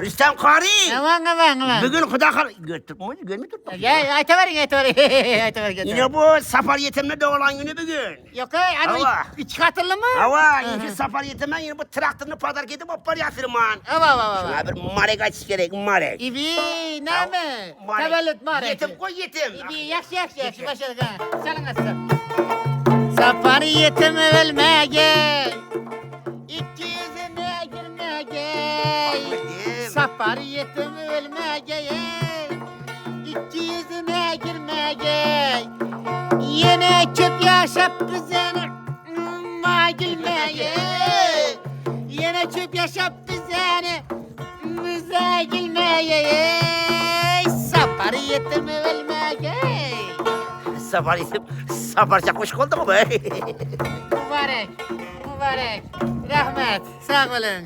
Rüstem Kari. Aman. Bugün Xudo xol görmüyor turibman. Ya aytavering. Yine bu Safar yetimni doğulan günü bugün. Yo'q, ana Ava. ichki qatilimi? Hava, yine Safar yetimden yine bu traktörünü pazarga edip opar yatırman. Ava. Şuna bir marek açış gerek, marek. İbi, nami? Marek. Tavallud marek. Yetim koy yetim. İbi, yaxshi. Başladık ha. Çalınasın. Safar yetim ölmege. 200'üne girmege. Ahmet'im. Safar yetim ölmege. 200'üne girmege. Yine çöp yaşap bizene gülmeye. Yine çöp yaşap bizene bize gülmeye. Safar yetim ölmege. Safar yetim, Safar çakmış oldu mu be? Mübarek. Rahmet. Sağ olun.